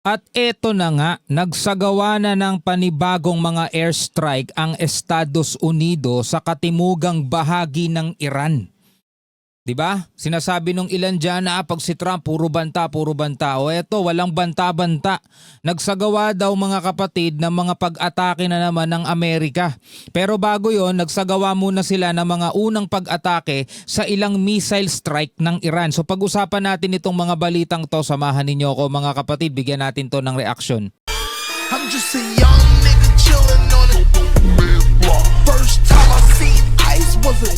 At eto na nga, nagsagawa na ng panibagong mga airstrike ang Estados Unidos sa katimugang bahagi ng Iran. 'Di ba? Sinasabi nung ilan diyan na pag si Trump puro banta, puro banta. O eto, walang banta-banta. Nagsagawa daw mga kapatid ng mga pag-atake na naman ng Amerika. Pero bago 'yon, nagsagawa muna sila ng mga unang pag-atake sa ilang missile strike ng Iran. So pag-usapan natin itong mga balitang to, samahan ninyo ako mga kapatid, bigyan natin to ng reaksyon. I'm just a young nigga chillin' on it. First time I seen ice was a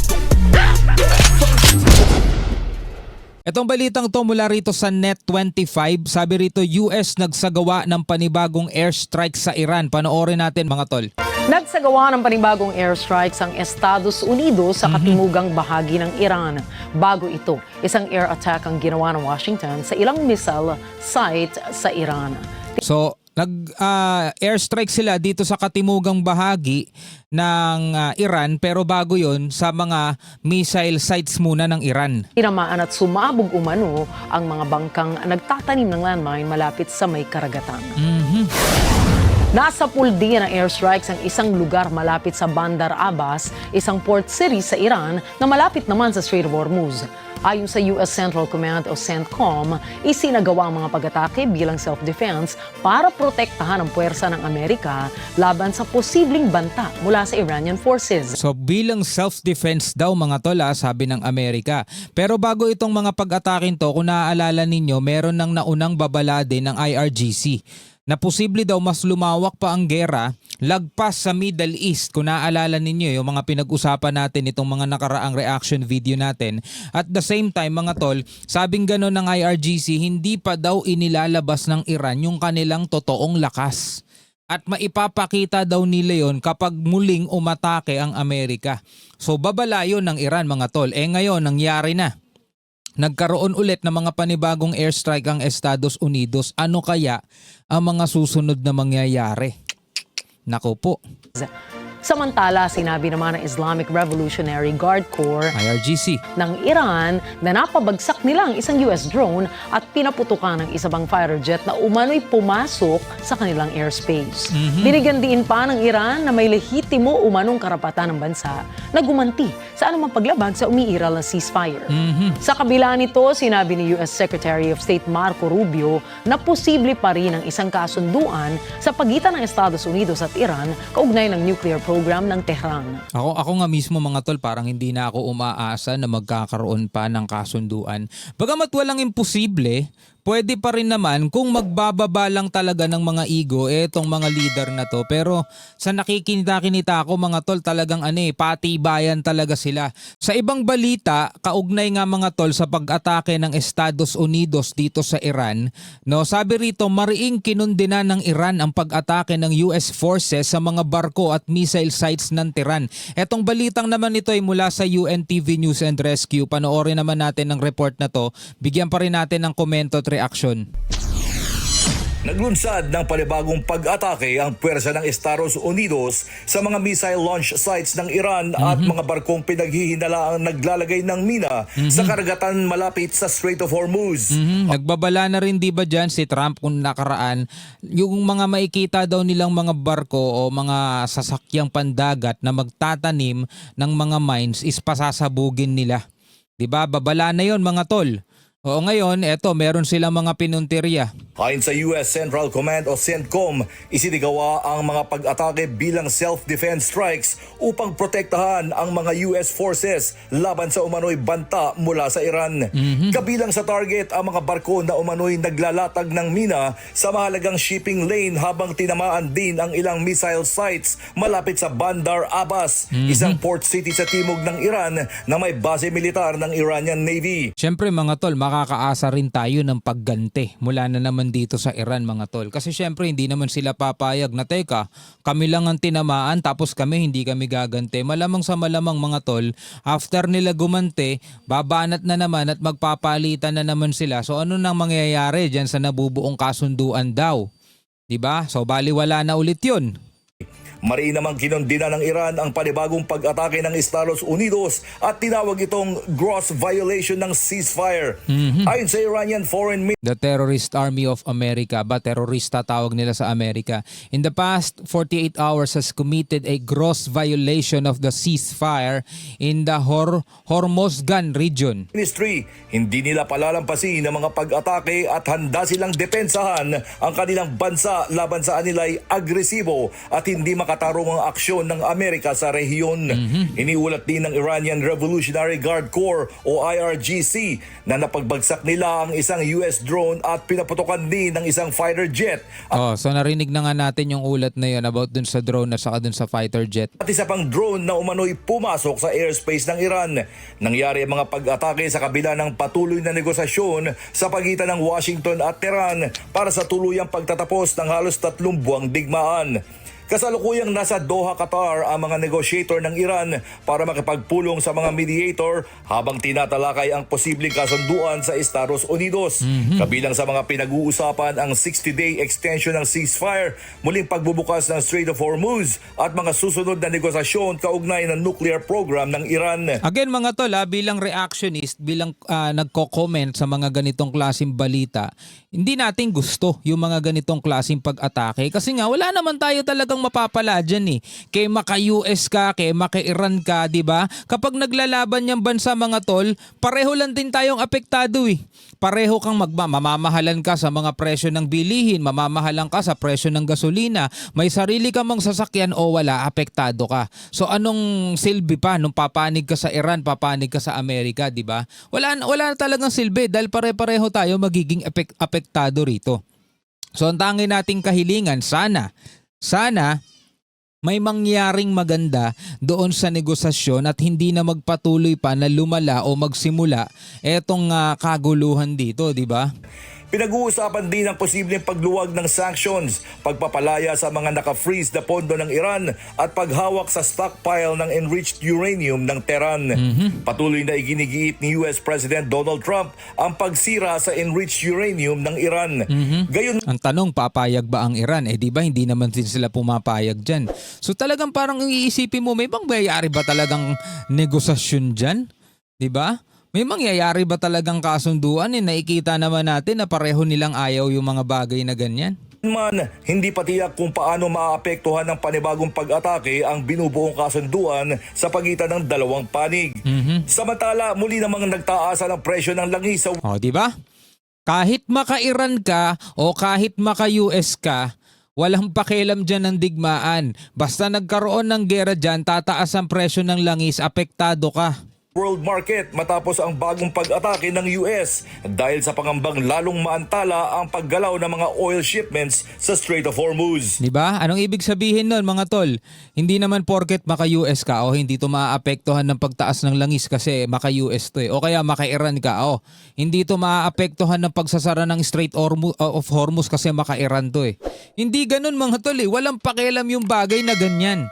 Itong balitang to mula rito sa Net25, sabi rito US nagsagawa ng panibagong airstrike sa Iran. Panoorin natin mga tol. Nagsagawa ng panibagong airstrikes ang Estados Unidos sa katimugang bahagi ng Iran. Bago ito, isang air attack ang ginawa ng Washington sa ilang missile site sa Iran. So airstrike sila dito sa katimugang bahagi ng Iran, pero bago yon sa mga missile sites muna ng Iran. Tinamaan at sumabog umano ang mga bangkang nagtatanim ng landmine malapit sa may karagatan. Nasa puldiyan ng airstrikes ang isang lugar malapit sa Bandar Abbas, isang port city sa Iran na malapit naman sa Strait of Hormuz. Ayon sa US Central Command o CENTCOM, isinagawa ang mga pag-atake bilang self-defense para protektahan ang puwersa ng Amerika laban sa posibleng banta mula sa Iranian forces. So bilang self-defense daw mga tol, sabi ng Amerika. Pero bago itong mga pag-atakin to, kung naaalala ninyo, meron ng naunang babala din ng IRGC na posible daw mas lumawak pa ang gera lagpas sa Middle East. Kung naaalala ninyo yung mga pinag-usapan natin itong mga nakaraang reaction video natin. At the same time mga tol, sabing gano'n ng IRGC, hindi pa daw inilalabas ng Iran yung kanilang totoong lakas. At maipapakita daw nila yon kapag muling umatake ang Amerika. So babala yun ng Iran mga tol. Ngayon nangyari na. Nagkaroon ulit ng mga panibagong airstrike ang Estados Unidos. Ano kaya ang mga susunod na mangyayari? Naku po. Samantala, sinabi naman ng Islamic Revolutionary Guard Corps IRGC ng Iran na napabagsak nila ang isang US drone at pinaputukan ng isa pang fighter jet na umano'y pumasok sa kanilang airspace. Binigyan din pa ng Iran na may lehitimo umanong karapatan ng bansa na gumanti sa anumang paglabag sa umiiral na ceasefire. Sa kabila nito, sinabi ni US Secretary of State Marco Rubio na posible pa rin ang isang kasunduan sa pagitan ng Estados Unidos at Iran kaugnay ng nuclear program ng Tehran. Ako nga mismo mga tol, parang hindi na ako umaasa na magkakaroon pa ng kasunduan. Bagamat walang imposible, pwede pa rin naman kung magbababa lang talaga ng mga ego etong mga leader na to. Pero sa nakikinita ko mga tol, talagang patibayan talaga sila. Sa ibang balita, kaugnay nga mga tol sa pag-atake ng Estados Unidos dito sa Iran, no, sabi rito mariing kinundina ng Iran ang pag-atake ng US forces sa mga barko at missile sites ng Tehran. Etong balitang naman ito ay mula sa UNTV News and Rescue. Panoorin naman natin ang report na to. Bigyan pa rin natin ng komento at reaksyon. Naglunsad ng panibagong pag-atake ang puwersa ng Estados Unidos sa mga missile launch sites ng Iran at mga barkong pinaghihinalaang naglalagay ng mina sa karagatan malapit sa Strait of Hormuz. Nagbabala na rin di ba dyan si Trump kung nakaraan yung mga makikita daw nilang mga barko o mga sasakyang pandagat na magtatanim ng mga mines is pasasabugin nila. Di ba? Babala na yon mga tol. Oo, ngayon, eto, meron silang mga pinuntirya. Ayon sa US Central Command o CENTCOM, isinigawa ang mga pag-atake bilang self-defense strikes upang protektahan ang mga US forces laban sa umano'y banta mula sa Iran. Kabilang sa target ang mga barko na umano'y naglalatag ng mina sa mahalagang shipping lane habang tinamaan din ang ilang missile sites malapit sa Bandar Abbas, isang port city sa timog ng Iran na may base militar ng Iranian Navy. Siyempre mga tol, makakaasa rin tayo ng pagganti mula na naman dito sa Iran mga tol. Kasi syempre hindi naman sila papayag na teka, kami lang ang tinamaan tapos hindi kami gaganti. Malamang sa malamang mga tol, after nila gumanti, babanat na naman at magpapalitan na naman sila. So ano nang mangyayari dyan sa nabubuong kasunduan daw? Diba? So baliwala na ulit yun. Mariin namang kinondina ng Iran ang panibagong pag-atake ng Estados Unidos at tinawag itong gross violation ng ceasefire. Ayon sa Iranian Foreign Ministry, The Terrorist Army of America ba? Terorista tawag nila sa Amerika. In the past 48 hours has committed a gross violation of the ceasefire in the Hormozgan region. hindi nila palalampasin ang mga pag-atake at handa silang depensahan ang kanilang bansa laban sa anilay agresibo at hindi makatarungang aksyon ng Amerika sa rehiyon. Iniulat din ng Iranian Revolutionary Guard Corps o IRGC na napagbagsak nila ang isang US drone at pinaputukan din ng isang fighter jet. So narinig na nga natin yung ulat na yun about dun sa drone at saka dun sa fighter jet. At isa pang drone na umano'y pumasok sa airspace ng Iran. Nangyari ang mga pag-atake sa kabila ng patuloy na negosasyon sa pagitan ng Washington at Tehran para sa tuluyang pagtatapos ng halos 3 buwang digmaan. Kasalukuyang nasa Doha, Qatar ang mga negotiator ng Iran para makipagpulong sa mga mediator habang tinatalakay ang posibleng kasunduan sa Estados Unidos. Kabilang sa mga pinag-uusapan ang 60-day extension ng ceasefire, muling pagbubukas ng Strait of Hormuz at mga susunod na negosasyon kaugnay ng nuclear program ng Iran. Again mga tol, bilang reactionist, bilang nagko-comment sa mga ganitong klaseng balita, hindi natin gusto yung mga ganitong klaseng pag-atake kasi nga wala naman tayo talagang mapapala dyan eh. Kay maka-US ka, kay maka-Iran ka, di ba? Kapag naglalaban yung bansa mga tol, pareho lang din tayong apektado eh. Pareho kang mamamahalan ka sa mga presyo ng bilihin, mamamahalan ka sa presyo ng gasolina, may sarili ka mang sasakyan o wala, apektado ka. So anong silbi pa nung papanig ka sa Iran, papanig ka sa Amerika, di ba? Wala talagang silbi dahil pare-pareho tayo magiging apektado rito. So ang tangi nating kahilingan, sana may mangyaring maganda doon sa negosasyon at hindi na magpatuloy pa na lumala o magsimula etong kaguluhan dito, di ba? Pinag-uusapan din ang posibleng pagluwag ng sanctions, pagpapalaya sa mga naka-freeze na pondo ng Iran at paghawak sa stockpile ng enriched uranium ng Tehran. Patuloy na iginigiit ni US President Donald Trump ang pagsira sa enriched uranium ng Iran. Gayon, Ang tanong, papayag ba ang Iran? Di ba hindi naman din sila pumapayag dyan. So talagang parang iisipin mo, may mangyayari ba talagang negosasyon dyan? Di ba? May mangyayari ba talagang kasunduan? Nakikita naman natin na pareho nilang ayaw yung mga bagay na ganyan. hindi pa tiyak kung paano maaapektuhan ng panibagong pag-atake ang binubuong kasunduan sa pagitan ng dalawang panig. Samantala, muli namang nagtaasa ng presyo ng langis sa Di ba? Kahit maka-Iran ka o kahit maka-US ka, walang pakialam dyan ng digmaan. Basta nagkaroon ng gera dyan, tataas ang presyo ng langis, apektado ka. world market matapos ang bagong pag-atake ng US dahil sa pangambang lalong maantala ang paggalaw ng mga oil shipments sa Strait of Hormuz. Di ba? Anong ibig sabihin nun mga tol? Hindi naman porket maka-US ka o hindi to maaapektuhan ng pagtaas ng langis kasi maka-US to eh. O kaya maka-Iran ka o hindi to maaapektuhan ng pagsasara ng Strait of Hormuz kasi maka-Iran to eh. Hindi ganun mga tol eh. Walang pakialam yung bagay na ganyan.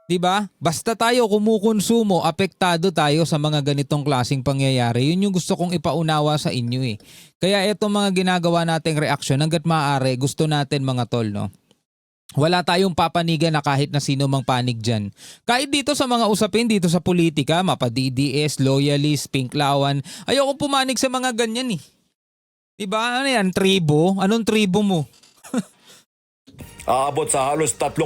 Diba? Basta tayo kumukonsumo, apektado tayo sa mga ganitong klaseng pangyayari. Yun yung gusto kong ipaunawa sa inyo eh. Kaya itong mga ginagawa nating reaksyon, hanggat maaari, gusto natin mga tol, no? Wala tayong papanigan na kahit na sino mang panig dyan. Kahit dito sa mga usapin, dito sa politika, mapa-DDS, loyalist, pinklawan, ayoko pumanig sa mga ganyan eh. Diba? Ano yan? Tribo? Anong tribo mo? Aabot sa halos 3%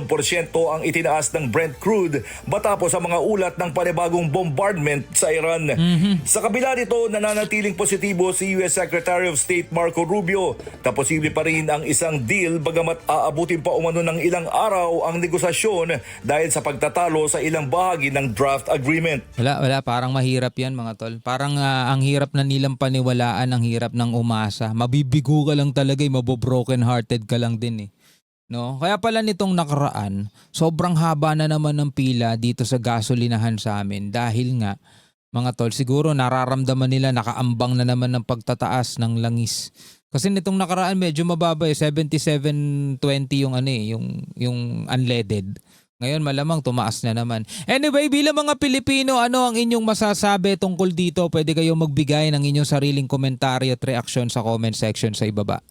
ang itinaas ng Brent crude matapos ang mga ulat ng panibagong bombardment sa Iran. Sa kabila nito, nananatiling positibo si US Secretary of State Marco Rubio na posible pa rin ang isang deal bagamat aabutin pa umano ng ilang araw ang negosasyon dahil sa pagtatalo sa ilang bahagi ng draft agreement. Wala. Parang mahirap yan mga tol. Parang ang hirap na nilang paniwalaan, ang hirap ng umasa. Mabibigo ka lang talaga, mabobroken hearted ka lang din eh. No? Kaya pala nitong nakaraan, sobrang haba na naman ng pila dito sa gasolinahan sa amin dahil nga, mga tol, siguro nararamdaman nila nakaambang na naman ng pagtataas ng langis. Kasi nitong nakaraan medyo mababa eh, 77.20 yung yung unleaded. Ngayon malamang tumaas na naman. Anyway, bilang mga Pilipino, ano ang inyong masasabi tungkol dito? Pwede kayong magbigay ng inyong sariling komentaryo at reaksyon sa comment section sa ibaba.